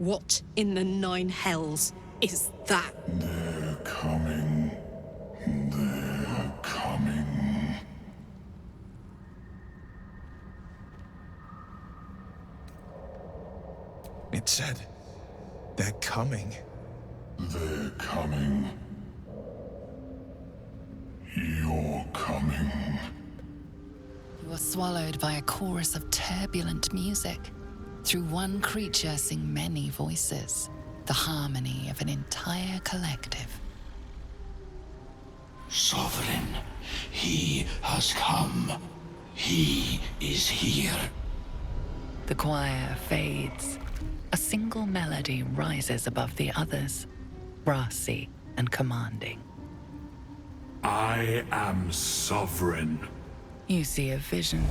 What in the nine hells is that? They're coming. They're coming. It said, they're coming. They're coming. You're coming. You are swallowed by a chorus of turbulent music. Through one creature sing many voices, the harmony of an entire collective. Sovereign, he has come. He is here. The choir fades. A single melody rises above the others, brassy and commanding. I am sovereign. You see a vision.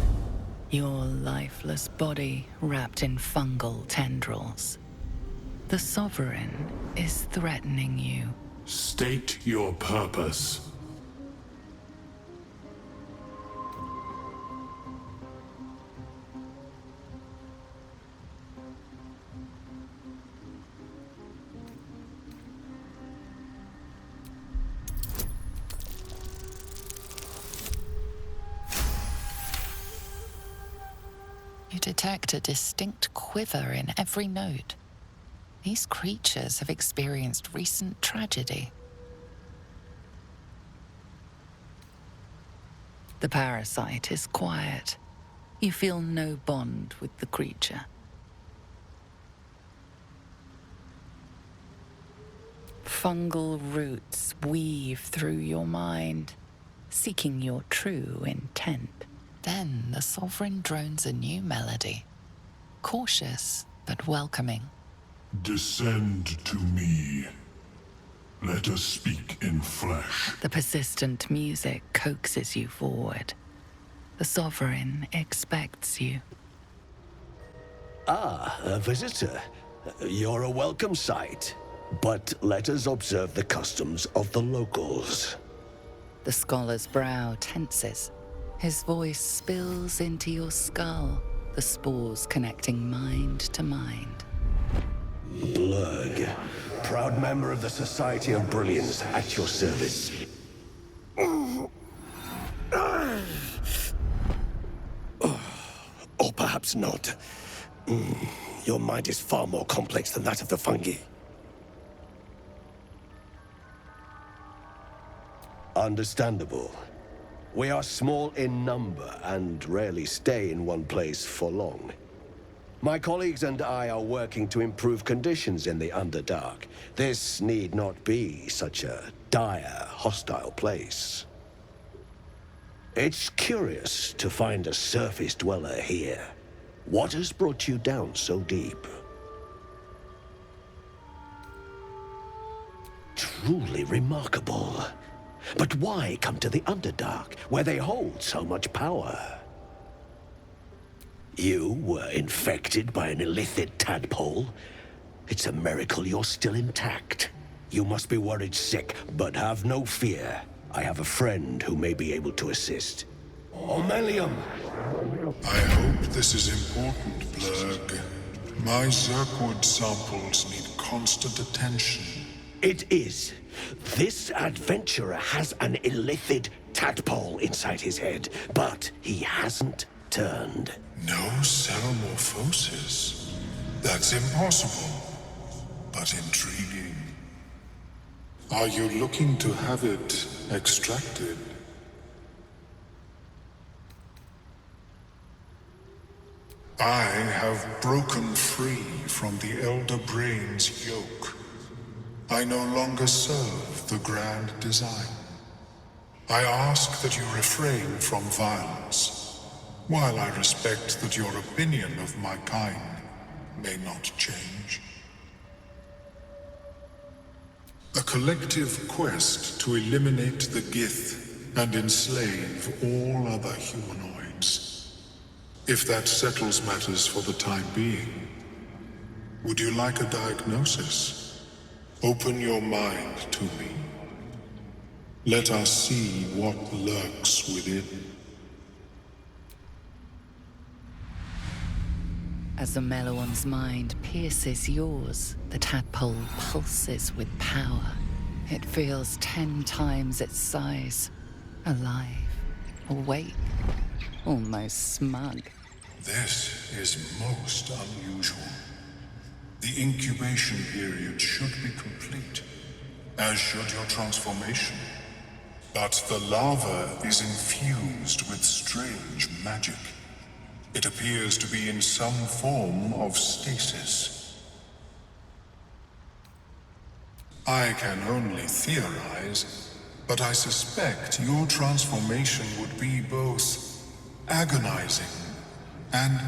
Your lifeless body wrapped in fungal tendrils. The Sovereign is threatening you. State your purpose. You detect a distinct quiver in every note. These creatures have experienced recent tragedy. The parasite is quiet. You feel no bond with the creature. Fungal roots weave through your mind, seeking your true intent. Then the Sovereign drones a new melody, cautious but welcoming. Descend to me. Let us speak in flesh. The persistent music coaxes you forward. The Sovereign expects you. Ah, a visitor. You're a welcome sight. But let us observe the customs of the locals. The scholar's brow tenses. His voice spills into your skull, the spores connecting mind to mind. Blurg, proud member of the Society of Brilliance, at your service. Or perhaps not. Your mind is far more complex than that of the fungi. Understandable. We are small in number and rarely stay in one place for long. My colleagues and I are working to improve conditions in the Underdark. This need not be such a dire, hostile place. It's curious to find a surface dweller here. What has brought you down so deep? Truly remarkable. But why come to the Underdark, where they hold so much power? You were infected by an illithid tadpole? It's a miracle you're still intact. You must be worried sick, but have no fear. I have a friend who may be able to assist. Omelium! I hope this is important, Blurg. My Zirkwood samples need constant attention. It is. This adventurer has an illithid tadpole inside his head, but he hasn't turned. No cell morphosis. That's impossible, but intriguing. Are you looking to have it extracted? I have broken free from the Elder Brain's yoke. I no longer serve the grand design. I ask that you refrain from violence, while I respect that your opinion of my kind may not change. A collective quest to eliminate the Gith and enslave all other humanoids. If that settles matters for the time being, would you like a diagnosis? Open your mind to me. Let us see what lurks within. As the Meloan's mind pierces yours, the tadpole pulses with power. It feels 10 times its size. Alive, awake, almost smug. This is most unusual. The incubation period should be complete, as should your transformation. But the larva is infused with strange magic. It appears to be in some form of stasis. I can only theorize, but I suspect your transformation would be both agonizing and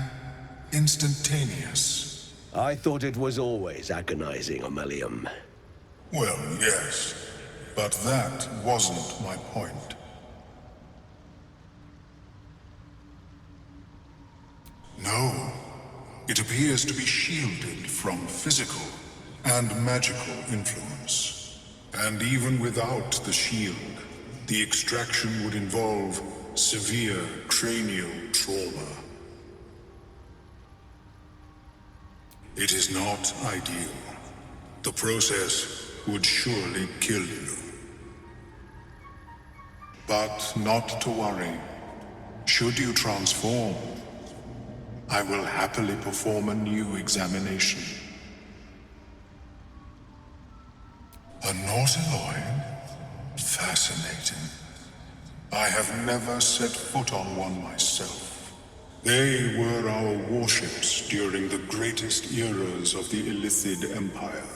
instantaneous. I thought it was always agonizing, Ammelium. Well, yes, but that wasn't my point. No, it appears to be shielded from physical and magical influence. And even without the shield, the extraction would involve severe cranial trauma. It is not ideal. The process would surely kill you. But not to worry. Should you transform, I will happily perform a new examination. A Nautiloid? Fascinating. I have never set foot on one myself. They were our warships during the greatest eras of the Illithid Empire.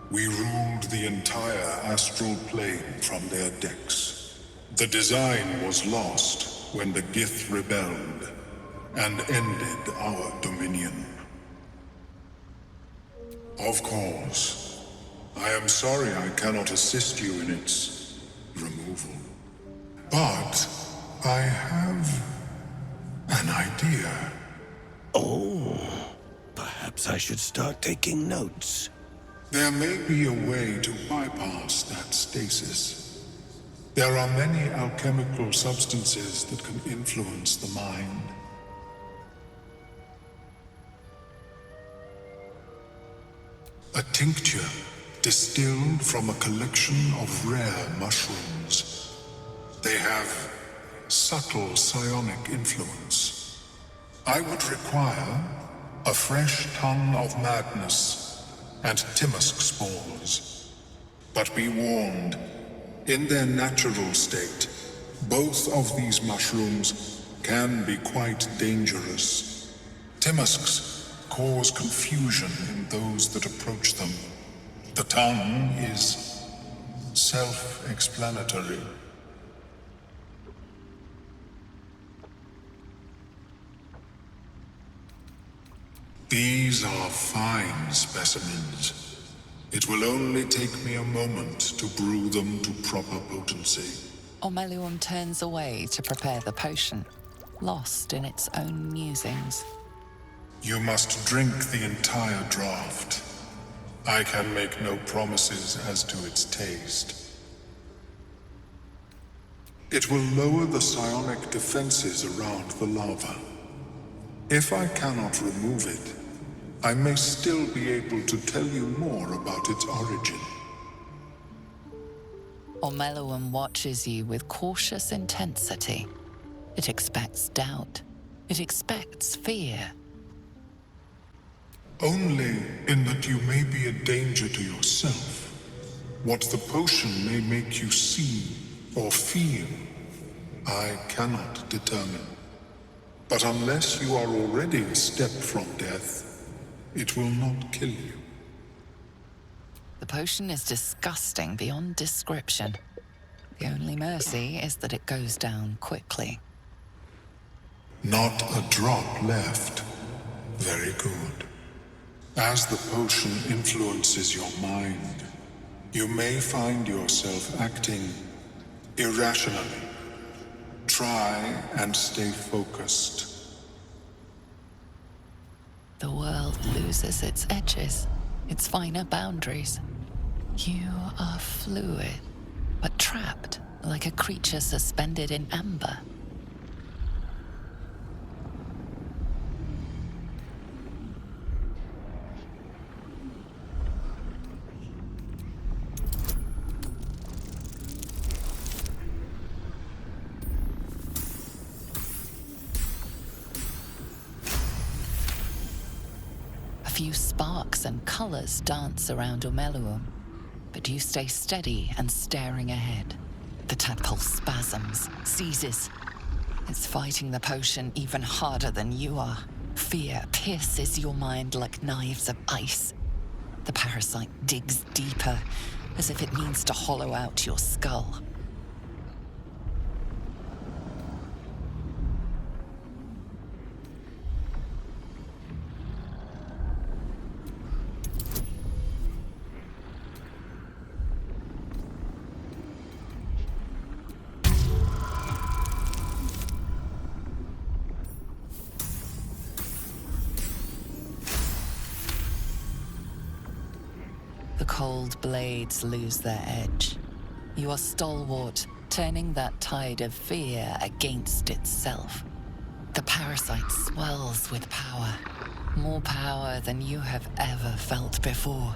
We ruled the entire astral plane from their decks. The design was lost when the Gith rebelled and ended our dominion. Of course, I am sorry I cannot assist you in its removal. But I have an idea. Oh, perhaps I should start taking notes. There may be a way to bypass that stasis. There are many alchemical substances that can influence the mind. A tincture distilled from a collection of rare mushrooms. They have subtle psionic influence. I would require a fresh ton of madness and Timusk spores. But be warned, in their natural state, both of these mushrooms can be quite dangerous. Timusks cause confusion in those that approach them. The tongue is self-explanatory. These are fine specimens. It will only take me a moment to brew them to proper potency. Ormelium turns away to prepare the potion, lost in its own musings. You must drink the entire draught. I can make no promises as to its taste. It will lower the psionic defenses around the larva. If I cannot remove it, I may still be able to tell you more about its origin. Ormelium watches you with cautious intensity. It expects doubt. It expects fear. Only in that you may be a danger to yourself. What the potion may make you see or feel, I cannot determine. But unless you are already a step from death, it will not kill you. The potion is disgusting beyond description. The only mercy is that it goes down quickly. Not a drop left. Very good. As the potion influences your mind, you may find yourself acting irrationally. Try and stay focused. The world loses its edges, its finer boundaries. You are fluid, but trapped like a creature suspended in amber. few sparks and colors dance around Omeluum, but you stay steady and staring ahead. The tadpole spasms, seizes. It's fighting the potion even harder than you are. Fear pierces your mind like knives of ice. The parasite digs deeper, as if it means to hollow out your skull. The cold blades lose their edge. You are stalwart, turning that tide of fear against itself. The parasite swells with power, more power than you have ever felt before.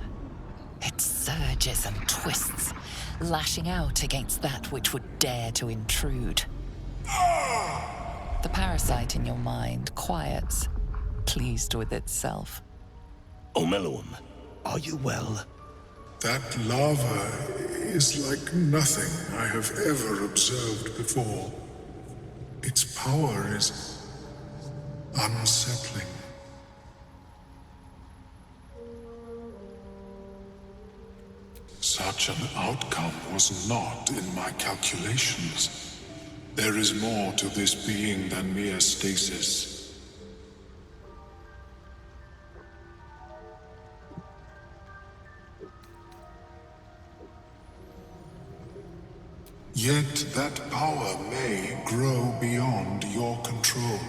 It surges and twists, lashing out against that which would dare to intrude. The parasite in your mind quiets, pleased with itself. Omeluum, are you well? That lava is like nothing I have ever observed before. Its power is unsettling. Such an outcome was not in my calculations. There is more to this being than mere stasis. Yet that power may grow beyond your control.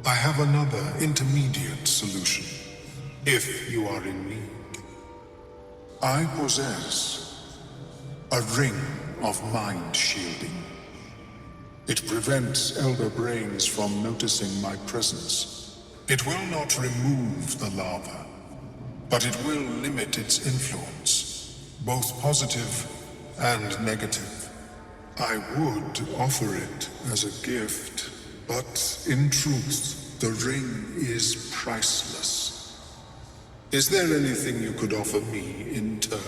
I have another intermediate solution, if you are in need. I possess a ring of mind shielding. It prevents elder brains from noticing my presence. It will not remove the lava, but it will limit its influence, both positive and negative. I would offer it as a gift, but in truth, the ring is priceless. Is there anything you could offer me in turn?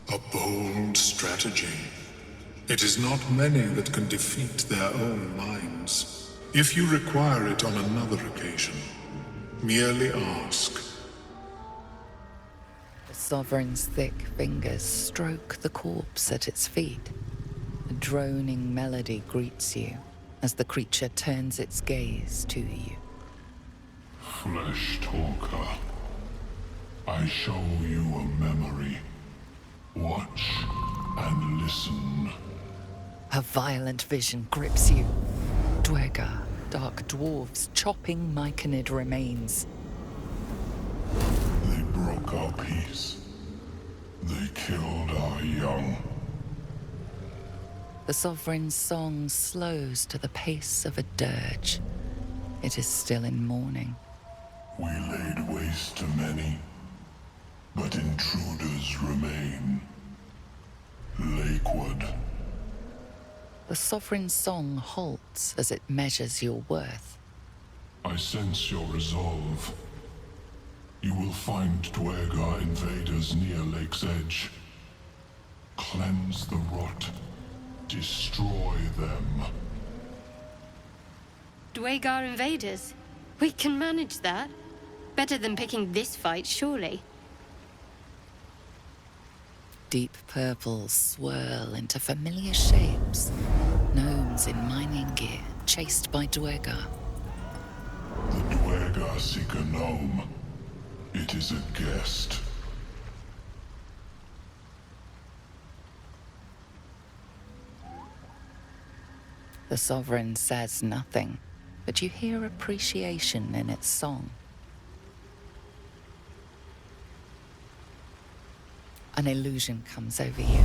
A bold strategy. It is not many that can defeat their own minds. If you require it on another occasion, merely ask. The Sovereign's thick fingers stroke the corpse at its feet. A droning melody greets you as the creature turns its gaze to you. Flesh talker, I show you a memory. Watch and listen. A violent vision grips you. Dwergar, dark dwarves chopping myconid remains. They broke our peace. They killed our young. The Sovereign's song slows to the pace of a dirge. It is still in mourning. We laid waste to many, but intruders remain. Lakewood. The Sovereign's song halts as it measures your worth. I sense your resolve. You will find Dwergar invaders near Lake's Edge. Cleanse the rot. Destroy them. Dwergar invaders? We can manage that. Better than picking this fight, surely. Deep purples swirl into familiar shapes. Gnomes in mining gear, chased by Dwergar. The Dwergar seek a gnome. It is a guest. The Sovereign says nothing, but you hear appreciation in its song. An illusion comes over you.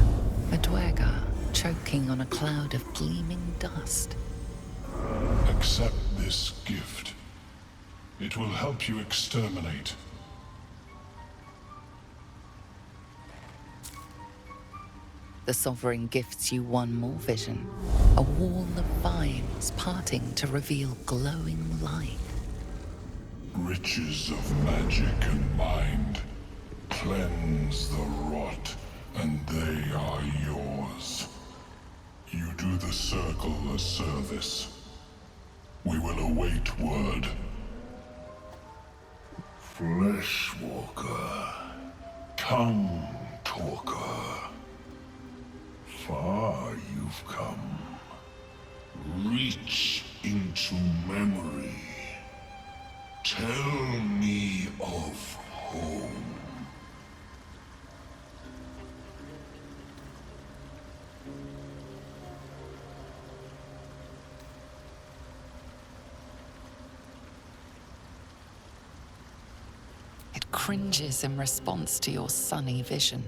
A Dwergar choking on a cloud of gleaming dust. Accept this gift. It will help you exterminate. The Sovereign gifts you one more vision. A wall of vines parting to reveal glowing light. Riches of magic and mind. Cleanse the rot, and they are yours. You do the Circle a service. We will await word. Fleshwalker. Tongue talker. Far you've come. Reach into memory. Tell me of home. It cringes in response to your sunny vision.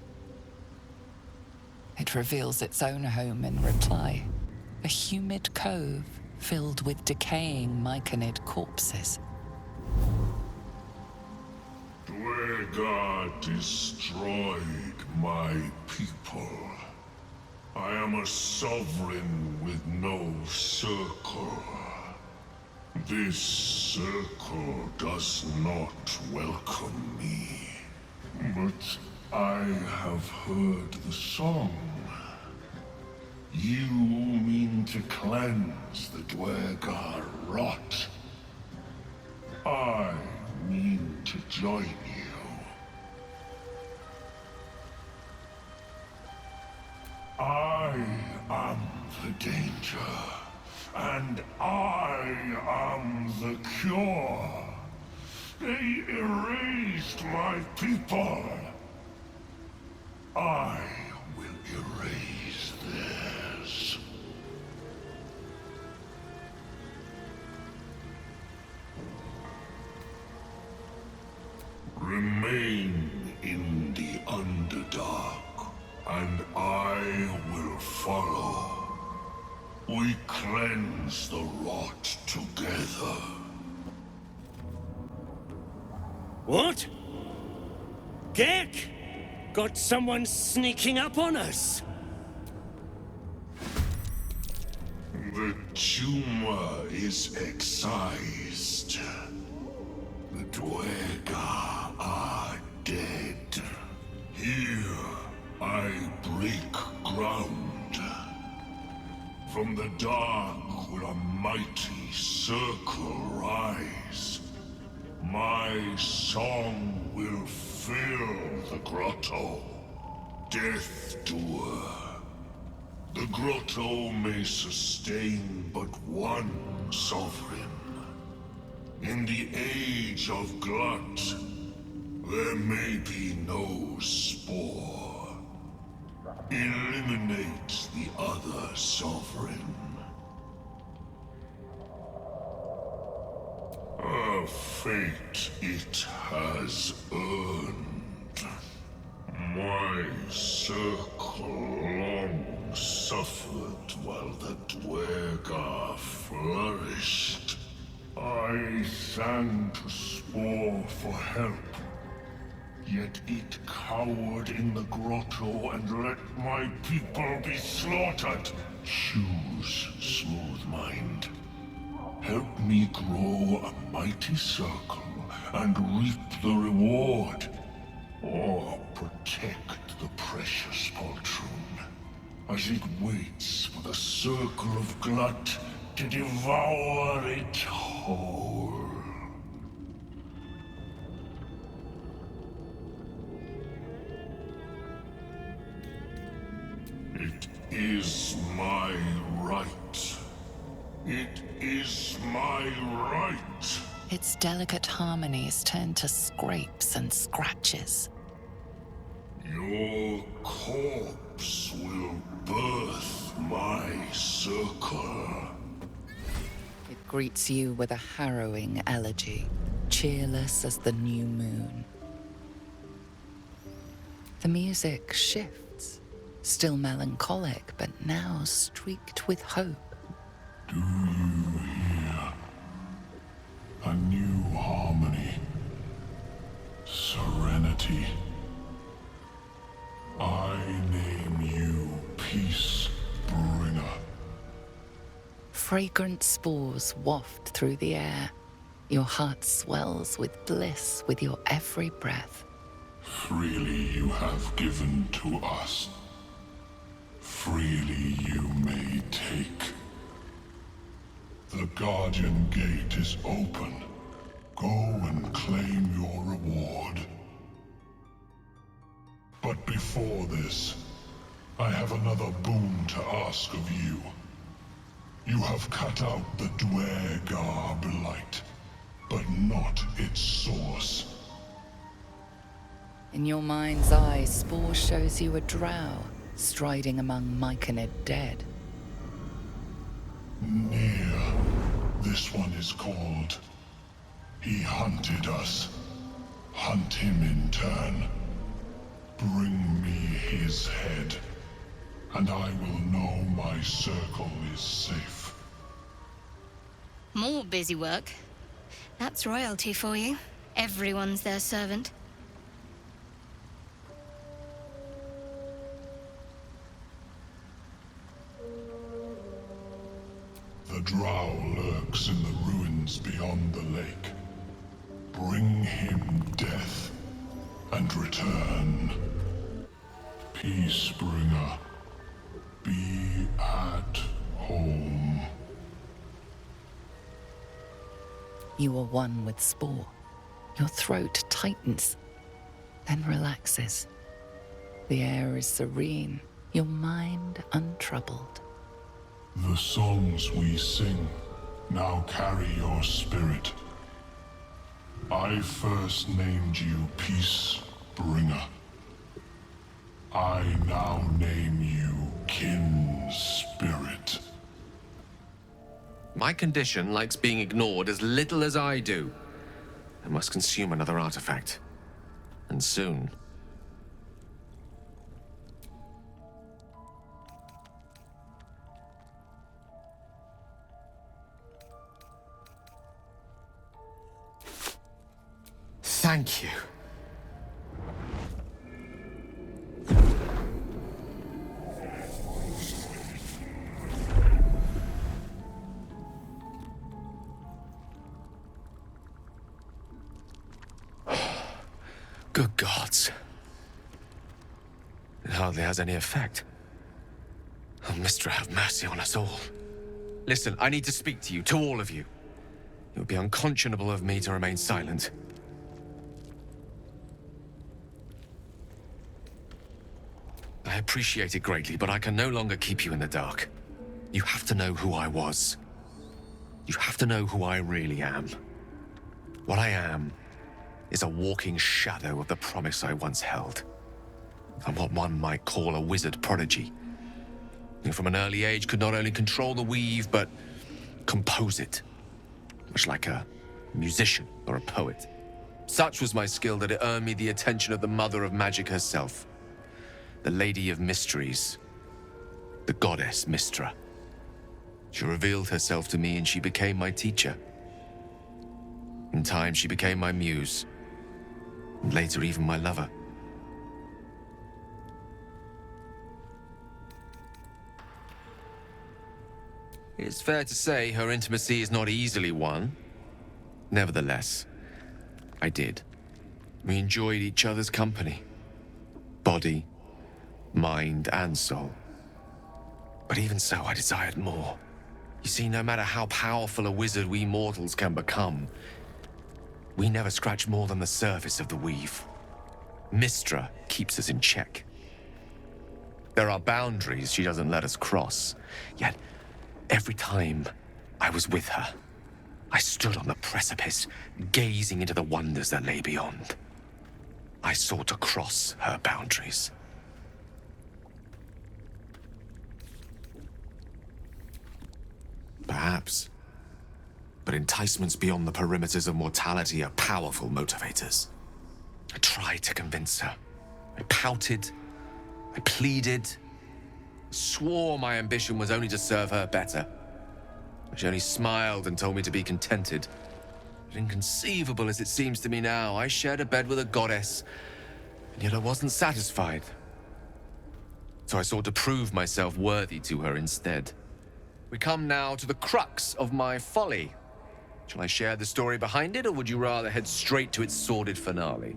It reveals its own home in reply. A humid cove filled with decaying myconid corpses. Dwegar destroyed my people. I am a sovereign with no circle. This circle does not welcome me. But I have heard the song. You mean to cleanse the Dwegar rot. I mean to join you. I am the danger, and I am the cure. They erased my people. I will erase theirs. Remain in the Underdark, and I will follow. We cleanse the rot together. What? Gek? Got someone sneaking up on us? The tumor is excised. The Dwegar are dead. Here, I break ground. From the dark will a mighty circle rise. My song will fill the grotto. Death Doer. The grotto may sustain but one sovereign. In the age of Glut, there may be no spore. Eliminate the other sovereign. A fate it has earned. My circle long suffered while the Dwegar flourished. I sang to Spore for help. Yet it cowered in the grotto and let my people be slaughtered. Choose, Smooth Mind. Help me grow a mighty circle and reap the reward. Or protect the precious poltroon as it waits for the circle of Glut to devour it whole. It is my right. It is my right. Its delicate harmonies turn to scrapes and scratches. Your corpse will birth my circle. It greets you with a harrowing elegy, cheerless as the new moon. The music shifts, still melancholic, but now streaked with hope. Do you hear? A new harmony. Serenity. I name you peace bringer. Fragrant spores waft through the air. Your heart swells with bliss with your every breath. Freely you have given to us. Freely you may take. The Guardian Gate is open. Go and claim your reward. But before this, I have another boon to ask of you. You have cut out the Dwergar blight, but not its source. In your mind's eye, Spore shows you a drow striding among Myconid dead. Near. This one is called. He hunted us. Hunt him in turn. Bring me his head, and I will know my circle is safe. More busy work. That's royalty for you. Everyone's their servant. The drow lurks in the ruins beyond the lake. Bring him death, and return. Peacebringer, be at home. You are one with Spore. Your throat tightens, then relaxes. The air is serene, your mind untroubled. The songs we sing now carry your spirit. I first named you Peacebringer. I now name you Kin Spirit. My condition likes being ignored as little as I do. I must consume another artifact. And soon. Thank you. Good gods. It hardly has any effect. Oh, Mystra, have mercy on us all. Listen, I need to speak to you, to all of you. It would be unconscionable of me to remain silent. I appreciate it greatly, but I can no longer keep you in the dark. You have to know who I was. You have to know who I really am. What I am is a walking shadow of the promise I once held. I'm what one might call a wizard prodigy. Who from an early age could not only control the weave, but compose it. Much like a musician or a poet. Such was my skill that it earned me the attention of the mother of magic herself. The Lady of Mysteries. The goddess Mystra. She revealed herself to me and she became my teacher. In time, she became my muse. And later, even my lover. It's fair to say her intimacy is not easily won. Nevertheless, I did. We enjoyed each other's company. Body, mind, and soul. But even so, I desired more. You see, no matter how powerful a wizard we mortals can become, we never scratch more than the surface of the weave. Mystra keeps us in check. There are boundaries she doesn't let us cross, yet every time I was with her, I stood on the precipice, gazing into the wonders that lay beyond. I sought to cross her boundaries. Perhaps. But enticements beyond the perimeters of mortality are powerful motivators. I tried to convince her. I pouted. I pleaded. Swore my ambition was only to serve her better. She only smiled and told me to be contented. But inconceivable as it seems to me now, I shared a bed with a goddess, and yet I wasn't satisfied. so I sought to prove myself worthy to her instead. We come now to the crux of my folly. Shall I share the story behind it, or would you rather head straight to its sordid finale?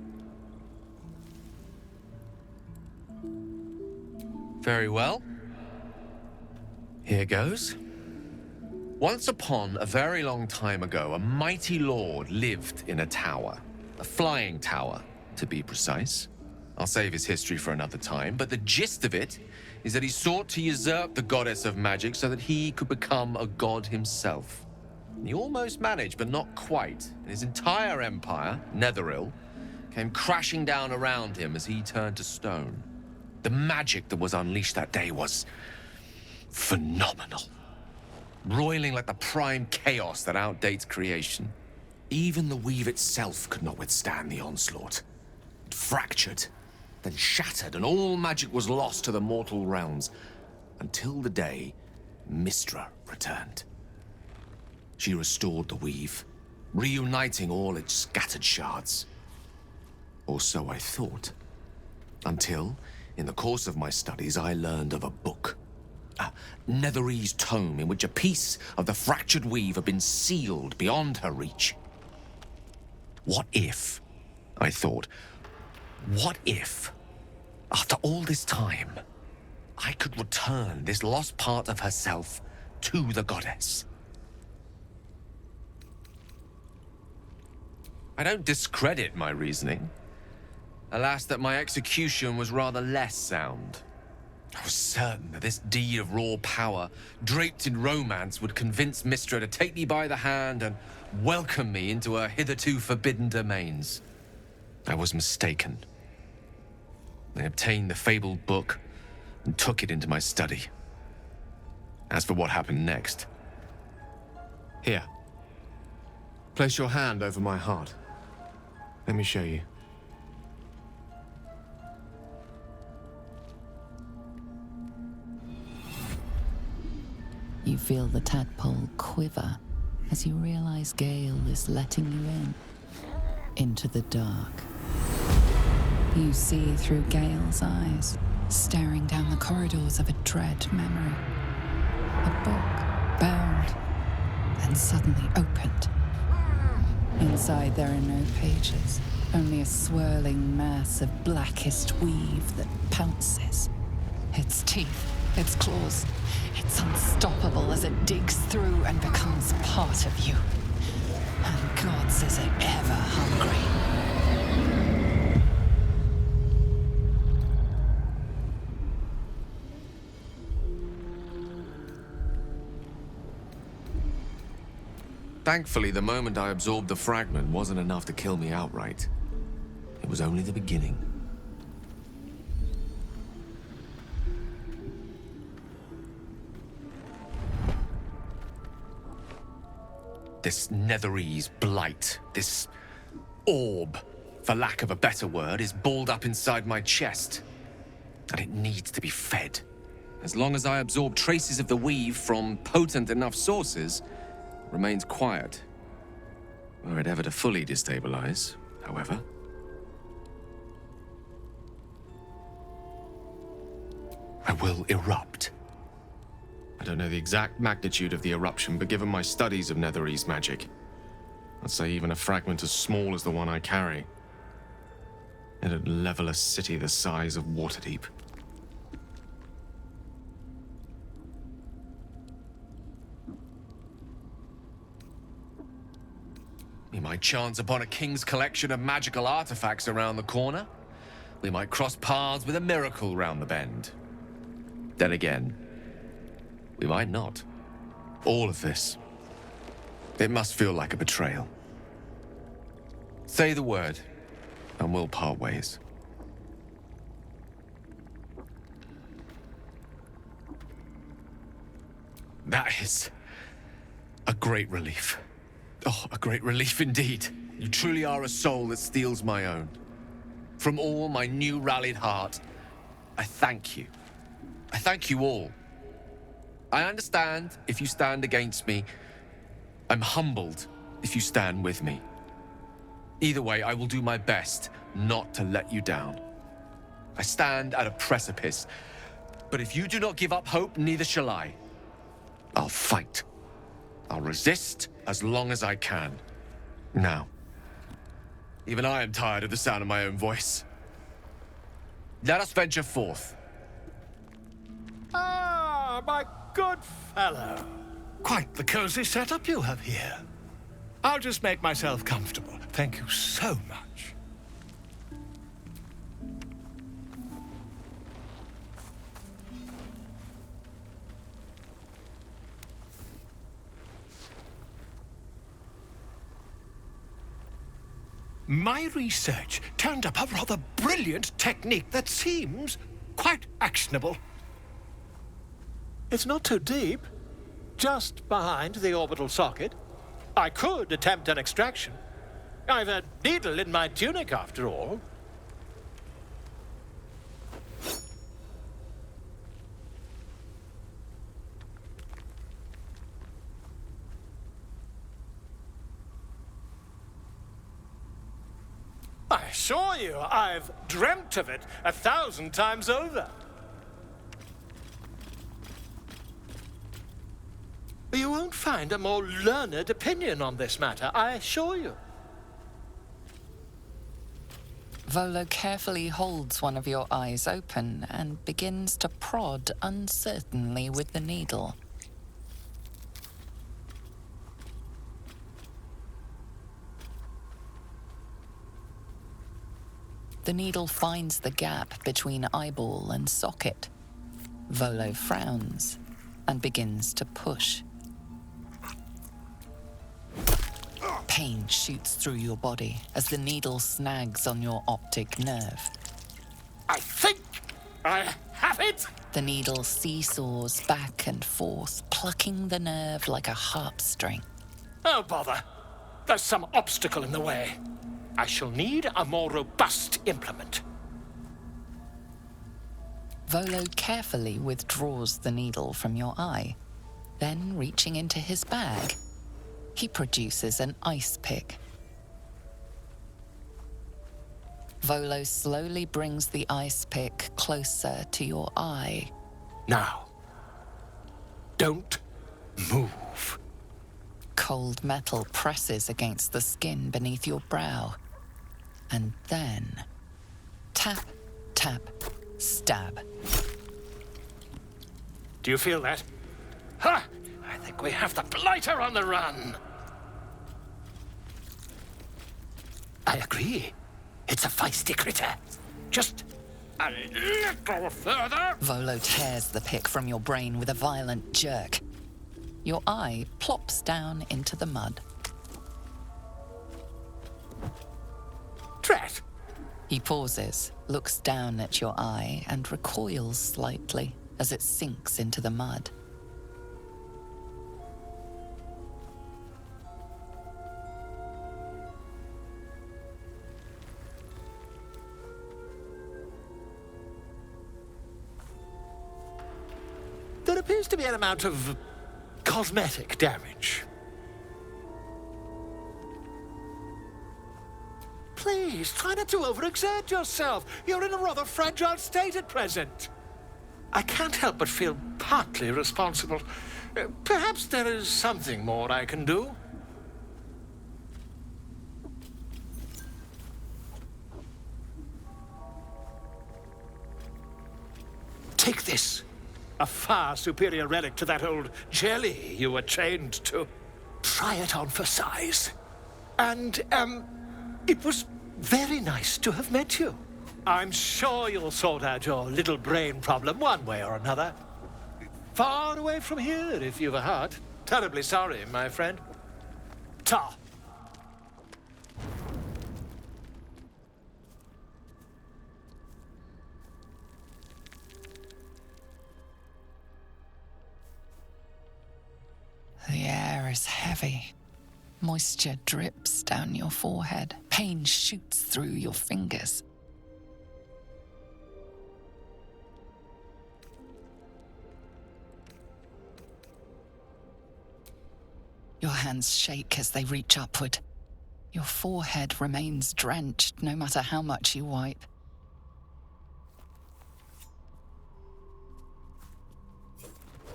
Very well. Here goes. Once upon a very long time ago, a mighty lord lived in a tower. A flying tower, to be precise. I'll save his history for another time, but the gist of it is that he sought to usurp the goddess of magic so that he could become a god himself. He almost managed, but not quite. And his entire empire, Netheril, came crashing down around him as he turned to stone. The magic that was unleashed that day was phenomenal. Roiling like the prime chaos that outdates creation. Even the weave itself could not withstand the onslaught. It fractured, then shattered, and all magic was lost to the mortal realms, until the day Mystra returned. She restored the weave, reuniting all its scattered shards. Or so I thought. Until, in the course of my studies, I learned of a book. A Netherese tome in which a piece of the fractured weave had been sealed beyond her reach. What if, I thought, what if, after all this time, I could return this lost part of herself to the goddess? I don't discredit my reasoning. Alas, that my execution was rather less sound. I was certain that this deed of raw power, draped in romance, would convince Mystra to take me by the hand and welcome me into her hitherto forbidden domains. I was mistaken. I obtained the fabled book and took it into my study. As for what happened next... Here. Place your hand over my heart. Let me show you. You feel the tadpole quiver as you realize Gale is letting you in, into the dark. You see through Gale's eyes, staring down the corridors of a dread memory. A book, bound, then suddenly opened. Inside there are no pages, only a swirling mass of blackest weave that pounces. Its teeth, its claws, it's unstoppable as it digs through and becomes part of you. And gods, is it ever hungry. Thankfully, the moment I absorbed the fragment wasn't enough to kill me outright. It was only the beginning. This Netherese blight, this orb, for lack of a better word, is balled up inside my chest. And it needs to be fed. As long as I absorb traces of the weave from potent enough sources, it remains quiet. Were it ever to fully destabilize, however. I will erupt. I don't know the exact magnitude of the eruption, but given my studies of Netherese magic, I'd say even a fragment as small as the one I carry, it'd level a city the size of Waterdeep. We might chance upon a king's collection of magical artifacts around the corner. We might cross paths with a miracle round the bend. Then again, we might not. All of this. It must feel like a betrayal. Say the word, and we'll part ways. That is a great relief. Oh, a great relief indeed. You truly are a soul that steals my own. From all my new rallied heart, I thank you. I thank you all. I understand if you stand against me. I'm humbled if you stand with me. Either way, I will do my best not to let you down. I stand at a precipice, But if you do not give up hope, neither shall I. I'll fight. I'll resist as long as I can. Now, even I am tired of the sound of my own voice. Let us venture forth. Ah, my good fellow. Quite the cozy setup you have here. I'll just make myself comfortable. Thank you so much. My research turned up a rather brilliant technique that seems quite actionable. It's not too deep. Just behind the orbital socket. I could attempt an extraction. I've a needle in my tunic, after all. I assure you, I've dreamt of it 1,000 times over. You won't find a more learned opinion on this matter, I assure you. Volo carefully holds one of your eyes open and begins to prod uncertainly with the needle. The needle finds the gap between eyeball and socket. Volo frowns and begins to push. Pain shoots through your body as the needle snags on your optic nerve. I think I have it! The needle seesaws back and forth, plucking the nerve like a harp-string. Oh, bother. There's some obstacle in the way. I shall need a more robust implement. Volo carefully withdraws the needle from your eye. Then, reaching into his bag, he produces an ice pick. Volo slowly brings the ice pick closer to your eye. Now, don't move. Cold metal presses against the skin beneath your brow. And then, tap, tap, stab. Do you feel that? Ha! I think we have the blighter on the run. I agree. It's a feisty critter. Just a little further. Volo tears the pick from your brain with a violent jerk. Your eye plops down into the mud. Drat! He pauses, looks down at your eye, and recoils slightly as it sinks into the mud. There appears to be an amount of cosmetic damage. Please, try not to overexert yourself. You're in a rather fragile state at present. I can't help but feel partly responsible. Perhaps there is something more I can do. Take this. A far superior relic to that old jelly you were chained to. Try it on for size. And, it was very nice to have met you. I'm sure you'll sort out your little brain problem one way or another. Far away from here, if you've a heart. Terribly sorry, my friend. Ta. The air is heavy. Moisture drips down your forehead. Pain shoots through your fingers. Your hands shake as they reach upward. Your forehead remains drenched no matter how much you wipe.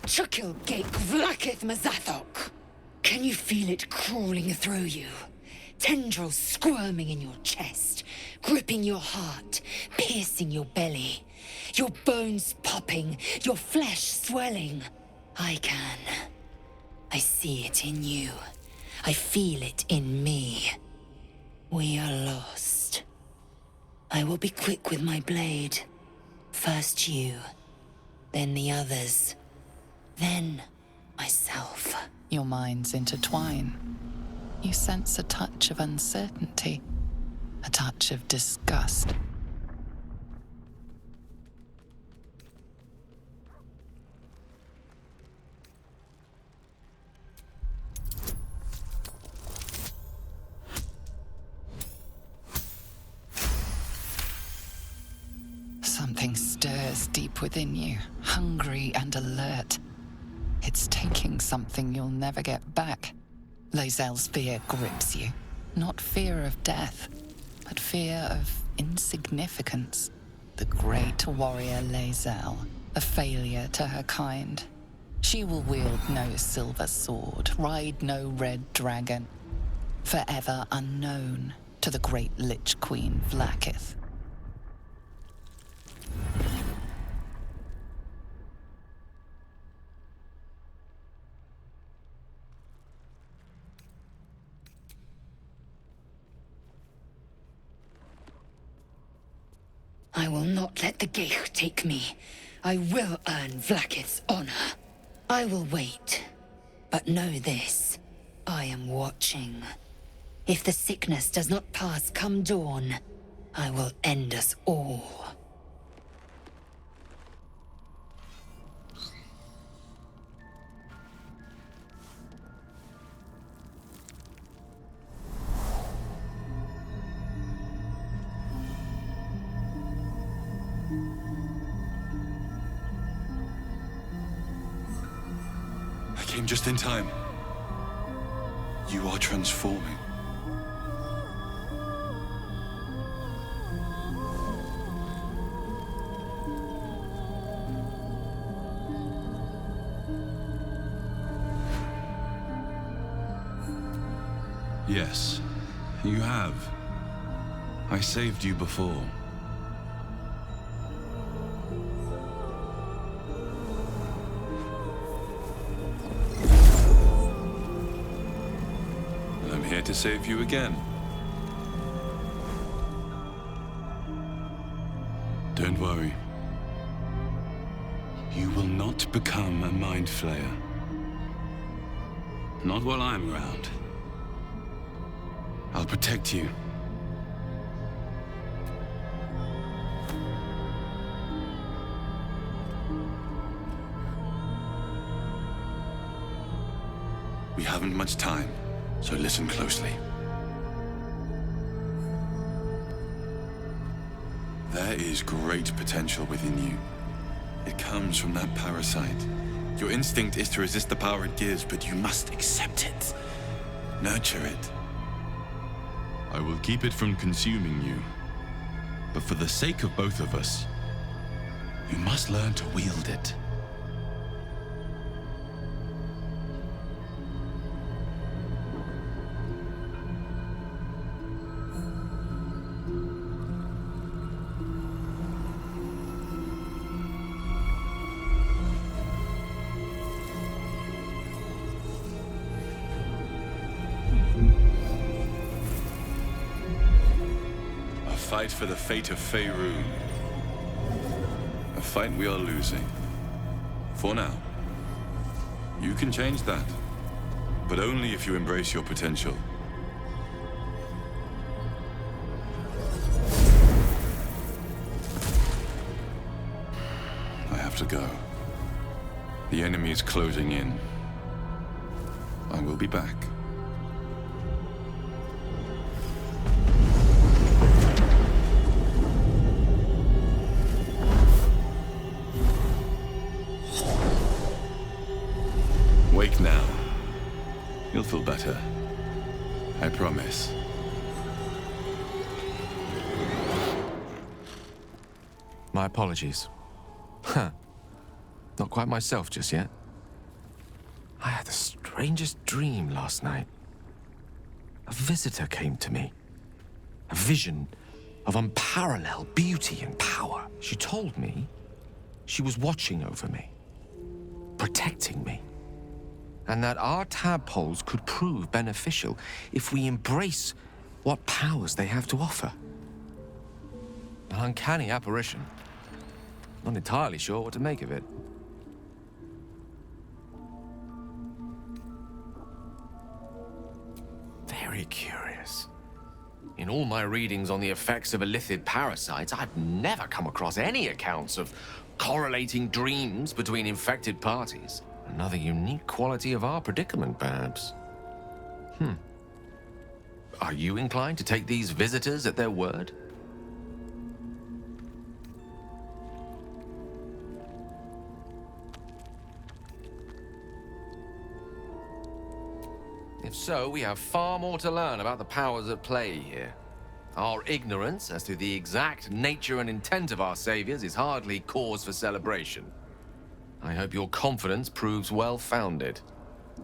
Chukil Gake Vlakith Mazathok. Can you feel it crawling through you? Tendrils squirming in your chest, gripping your heart, piercing your belly. Your bones popping, your flesh swelling. I can. I see it in you. I feel it in me. We are lost. I will be quick with my blade. First you, then the others, then myself. Your minds intertwine. You sense a touch of uncertainty, a touch of disgust. Something stirs deep within you, hungry and alert. It's taking something you'll never get back. Lae'zel's fear grips you. Not fear of death, but fear of insignificance. The great warrior Lae'zel, a failure to her kind. She will wield no silver sword, ride no red dragon. Forever unknown to the great Lich Queen Vlakith. I will not let the Geich take me. I will earn Vlakith's honor. I will wait. But know this. I am watching. If the sickness does not pass come dawn, I will end us all. I came just in time. You are transforming. Yes, you have. I saved you before. I'm here to save you again. Don't worry. You will not become a mind flayer. Not while I'm around. I'll protect you. We haven't much time, so listen closely. There is great potential within you. It comes from that parasite. Your instinct is to resist the power it gives, but you must accept it. Nurture it. I will keep it from consuming you. But for the sake of both of us, you must learn to wield it. Fight for the fate of Faerun. A fight we are losing. For now. You can change that. But only if you embrace your potential. I have to go. The enemy is closing in. I will be back. Wake now. You'll feel better. I promise. My apologies. Huh. Not quite myself just yet. strangest dream last night. A visitor came to me. A vision of unparalleled beauty and power. She told me she was watching over me, protecting me, and that our tadpoles could prove beneficial if we embrace what powers they have to offer. An uncanny apparition. Not entirely sure what to make of it. Very curious. In all my readings on the effects of illithid parasites, I've never come across any accounts of correlating dreams between infected parties. Another unique quality of our predicament, perhaps. Are you inclined to take these visitors at their word? If so, we have far more to learn about the powers at play here. Our ignorance as to the exact nature and intent of our saviors is hardly cause for celebration. I hope your confidence proves well-founded.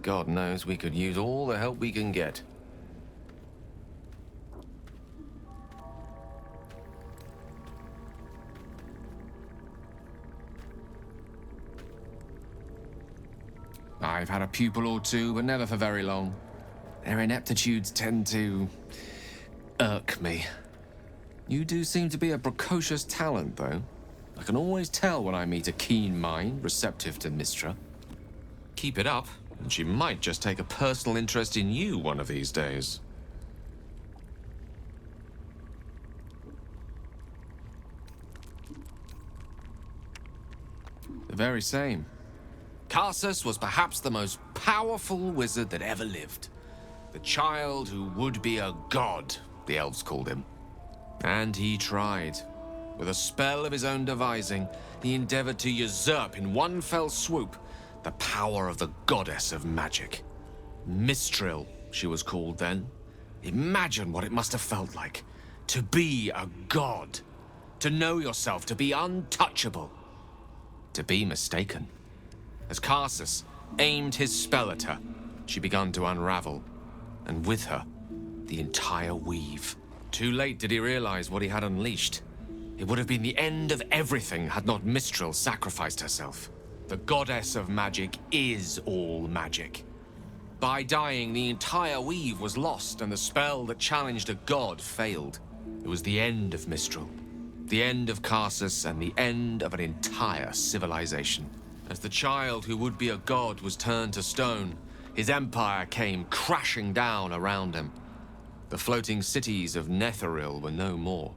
God knows we could use all the help we can get. I've had a pupil or two, but never for very long. Their ineptitudes tend to irk me. You do seem to be a precocious talent, though. I can always tell when I meet a keen mind, receptive to Mystra. Keep it up, and she might just take a personal interest in you one of these days. The very same. Karsus was perhaps the most powerful wizard that ever lived. The child who would be a god, the elves called him. And he tried. With a spell of his own devising, he endeavored to usurp in one fell swoop the power of the goddess of magic. Mistril, she was called then. Imagine what it must have felt like to be a god, to know yourself, to be untouchable, to be mistaken. As Karsus aimed his spell at her, she began to unravel, and with her, the entire weave. Too late did he realize what he had unleashed. It would have been the end of everything had not Mistril sacrificed herself. The goddess of magic is all magic. By dying, the entire weave was lost, and the spell that challenged a god failed. It was the end of Mistril, the end of Karsus, and the end of an entire civilization. As the child who would be a god was turned to stone, his empire came crashing down around him. The floating cities of Netheril were no more.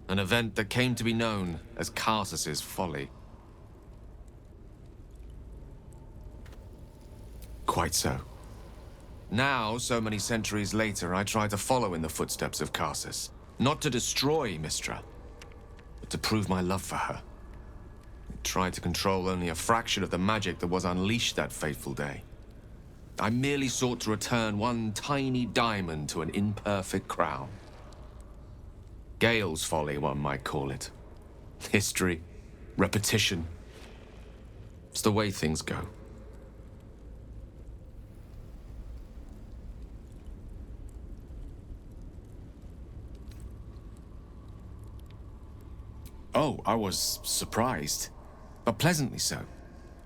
An event that came to be known as Karsus's folly. Quite so. Now, so many centuries later, I try to follow in the footsteps of Karsus. Not to destroy Mystra, but to prove my love for her. I tried to control only a fraction of the magic that was unleashed that fateful day. I merely sought to return one tiny diamond to an imperfect crown. Gale's folly, one might call it. History, repetition. It's the way things go. Oh, I was surprised, but pleasantly so.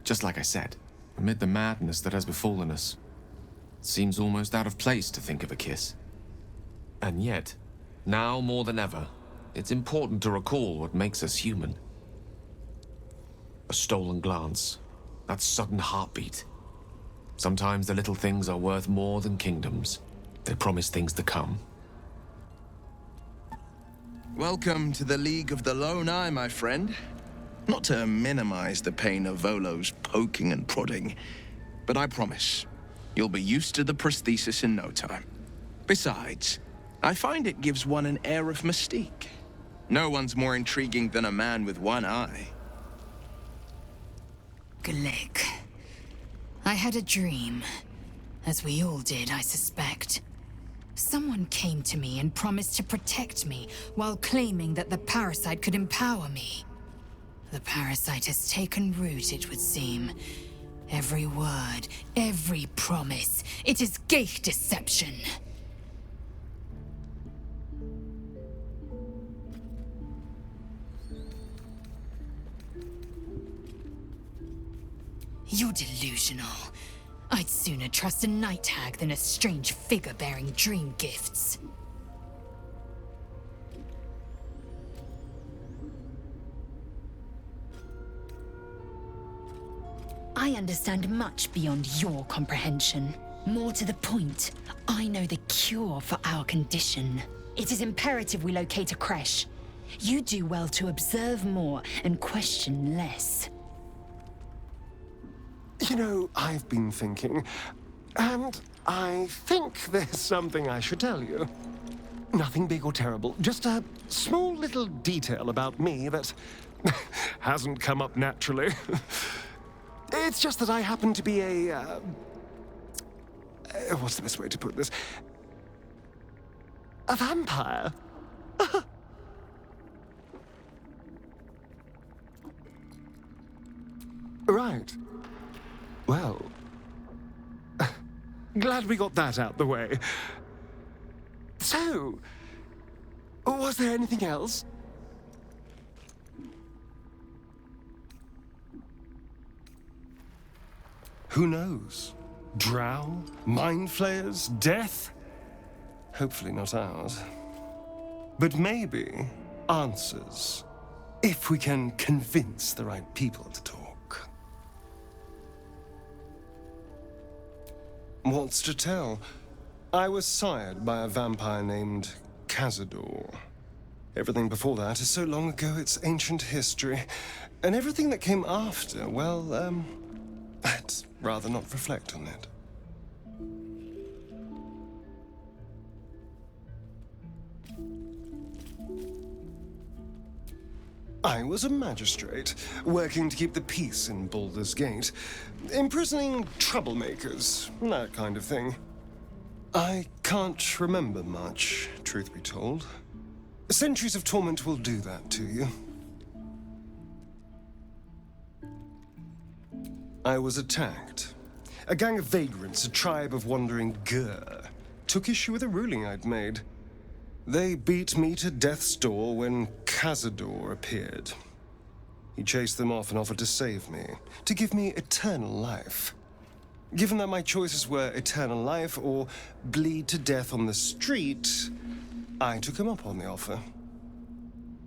Just like I said, amid the madness that has befallen us. It seems almost out of place to think of a kiss. And yet, now more than ever, it's important to recall what makes us human. A stolen glance, that sudden heartbeat. Sometimes the little things are worth more than kingdoms. They promise things to come. Welcome to the League of the Lone Eye, my friend. Not to minimize the pain of Volo's poking and prodding, but I promise, you'll be used to the prosthesis in no time. Besides, I find it gives one an air of mystique. No one's more intriguing than a man with one eye. Glick. I had a dream. As we all did, I suspect. Someone came to me and promised to protect me, while claiming that the parasite could empower me. The parasite has taken root, it would seem, Every word, every promise, it is Geich deception. You're delusional. I'd sooner trust a night hag than a strange figure bearing dream gifts. I understand much beyond your comprehension. More to the point, I know the cure for our condition. It is imperative we locate a creche. You do well to observe more and question less. You know, I've been thinking, and I think there's something I should tell you. Nothing big or terrible, just a small little detail about me that hasn't come up naturally. It's just that I happen to be a, what's the best way to put this? A vampire. Right. Well, glad we got that out the way. So, was there anything else? Who knows? Drow? Mind flayers? Death? Hopefully not ours. But maybe answers, if we can convince the right people to talk. What's to tell? I was sired by a vampire named Cazador. Everything before that is so long ago it's ancient history. And everything that came after, well, I'd rather not reflect on it. I was a magistrate, working to keep the peace in Baldur's Gate, imprisoning troublemakers, that kind of thing. I can't remember much, truth be told. Centuries of torment will do that to you. I was attacked. A gang of vagrants, a tribe of wandering Gur, took issue with a ruling I'd made. They beat me to death's door when Cazador appeared. He chased them off and offered to save me, to give me eternal life. Given that my choices were eternal life or bleed to death on the street, I took him up on the offer.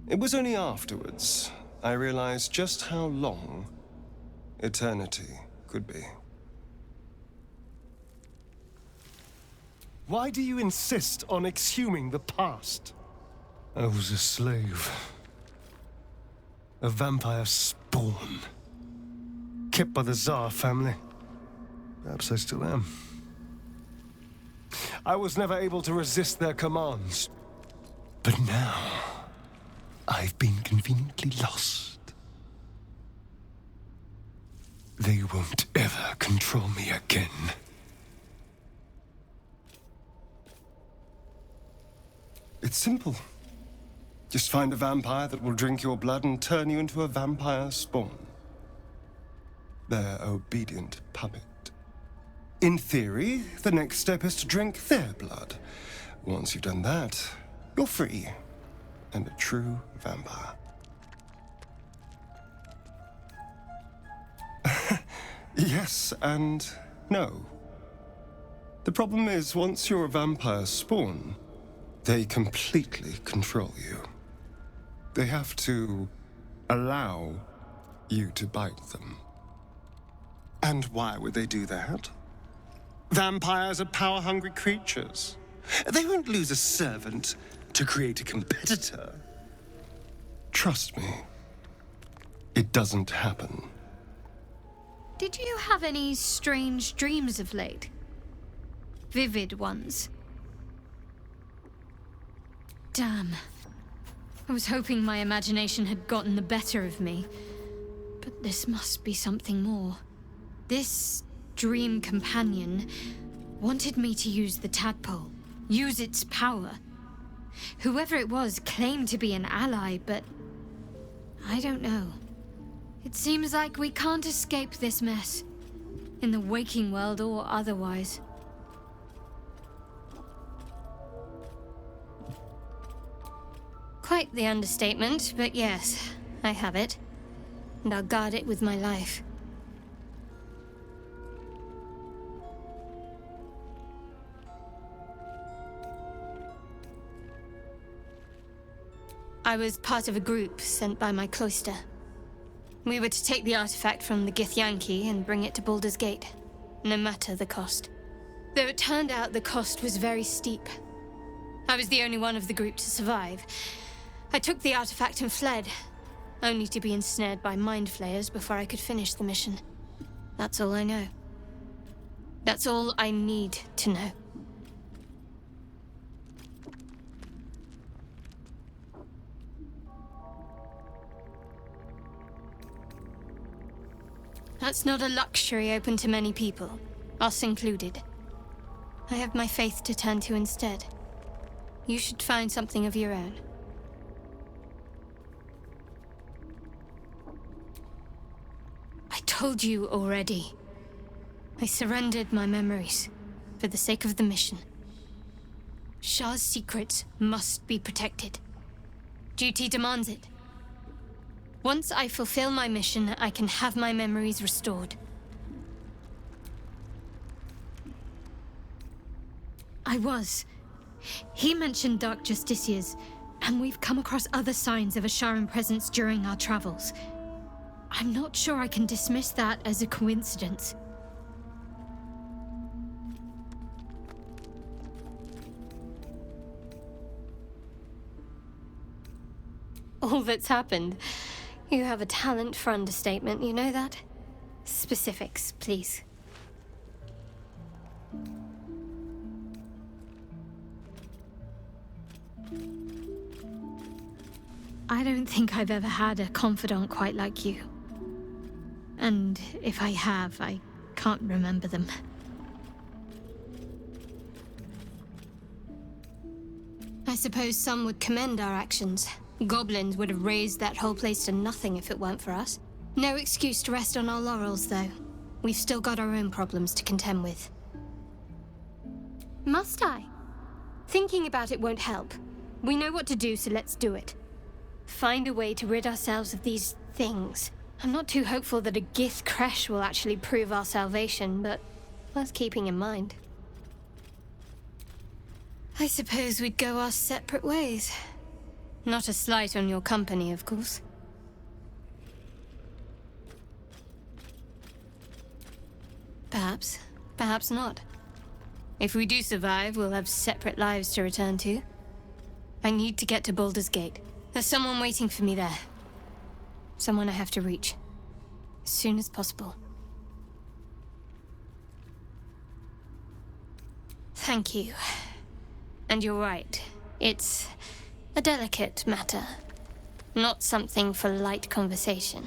It was only afterwards I realized just how long eternity could be. Why do you insist on exhuming the past? I was a slave. A vampire spawn. Kept by the Tsar family. Perhaps I still am. I was never able to resist their commands. But now, I've been conveniently lost. They won't ever control me again. It's simple. Just find a vampire that will drink your blood and turn you into a vampire spawn. Their obedient puppet. In theory, the next step is to drink their blood. Once you've done that, you're free. And a true vampire. Yes and no. The problem is, once you're a vampire spawn, they completely control you. They have to allow you to bite them. And why would they do that? Vampires are power-hungry creatures. They won't lose a servant to create a competitor. Trust me, it doesn't happen. Did you have any strange dreams of late? Vivid ones? Damn. I was hoping my imagination had gotten the better of me. But this must be something more. This dream companion wanted me to use the tadpole, use its power. Whoever it was claimed to be an ally, but I don't know. It seems like we can't escape this mess. in the waking world or otherwise. Quite the understatement, but yes, I have it. And I'll guard it with my life. I was part of a group sent by my cloister. We were to take the artifact from the Githyanki and bring it to Baldur's Gate, no matter the cost. Though it turned out the cost was very steep. I was the only one of the group to survive. I took the artifact and fled, only to be ensnared by mind flayers before I could finish the mission. That's all I know. That's all I need to know. That's not a luxury open to many people, us included. I have my faith to turn to instead. You should find something of your own. I told you already. I surrendered my memories for the sake of the mission. Shah's secrets must be protected. Duty demands it. Once I fulfill my mission, I can have my memories restored. I was. He mentioned Dark Justiciars, and we've come across other signs of a Sharan presence during our travels. I'm not sure I can dismiss that as a coincidence. All that's happened. You have a talent for understatement, you know that? Specifics, please. I don't think I've ever had a confidant quite like you. And if I have, I can't remember them. I suppose some would commend our actions. Goblins would have razed that whole place to nothing if it weren't for us. No excuse to rest on our laurels, though. We've still got our own problems to contend with. Must I? Thinking about it won't help. We know what to do, so let's do it. Find a way to rid ourselves of these things. I'm not too hopeful that a Gith crash will actually prove our salvation, but worth keeping in mind. I suppose we'd go our separate ways. Not a slight on your company, of course. Perhaps. Perhaps not. If we do survive, we'll have separate lives to return to. I need to get to Baldur's Gate. There's someone waiting for me there. Someone I have to reach. As soon as possible. Thank you. And you're right. It's a delicate matter. Not something for light conversation.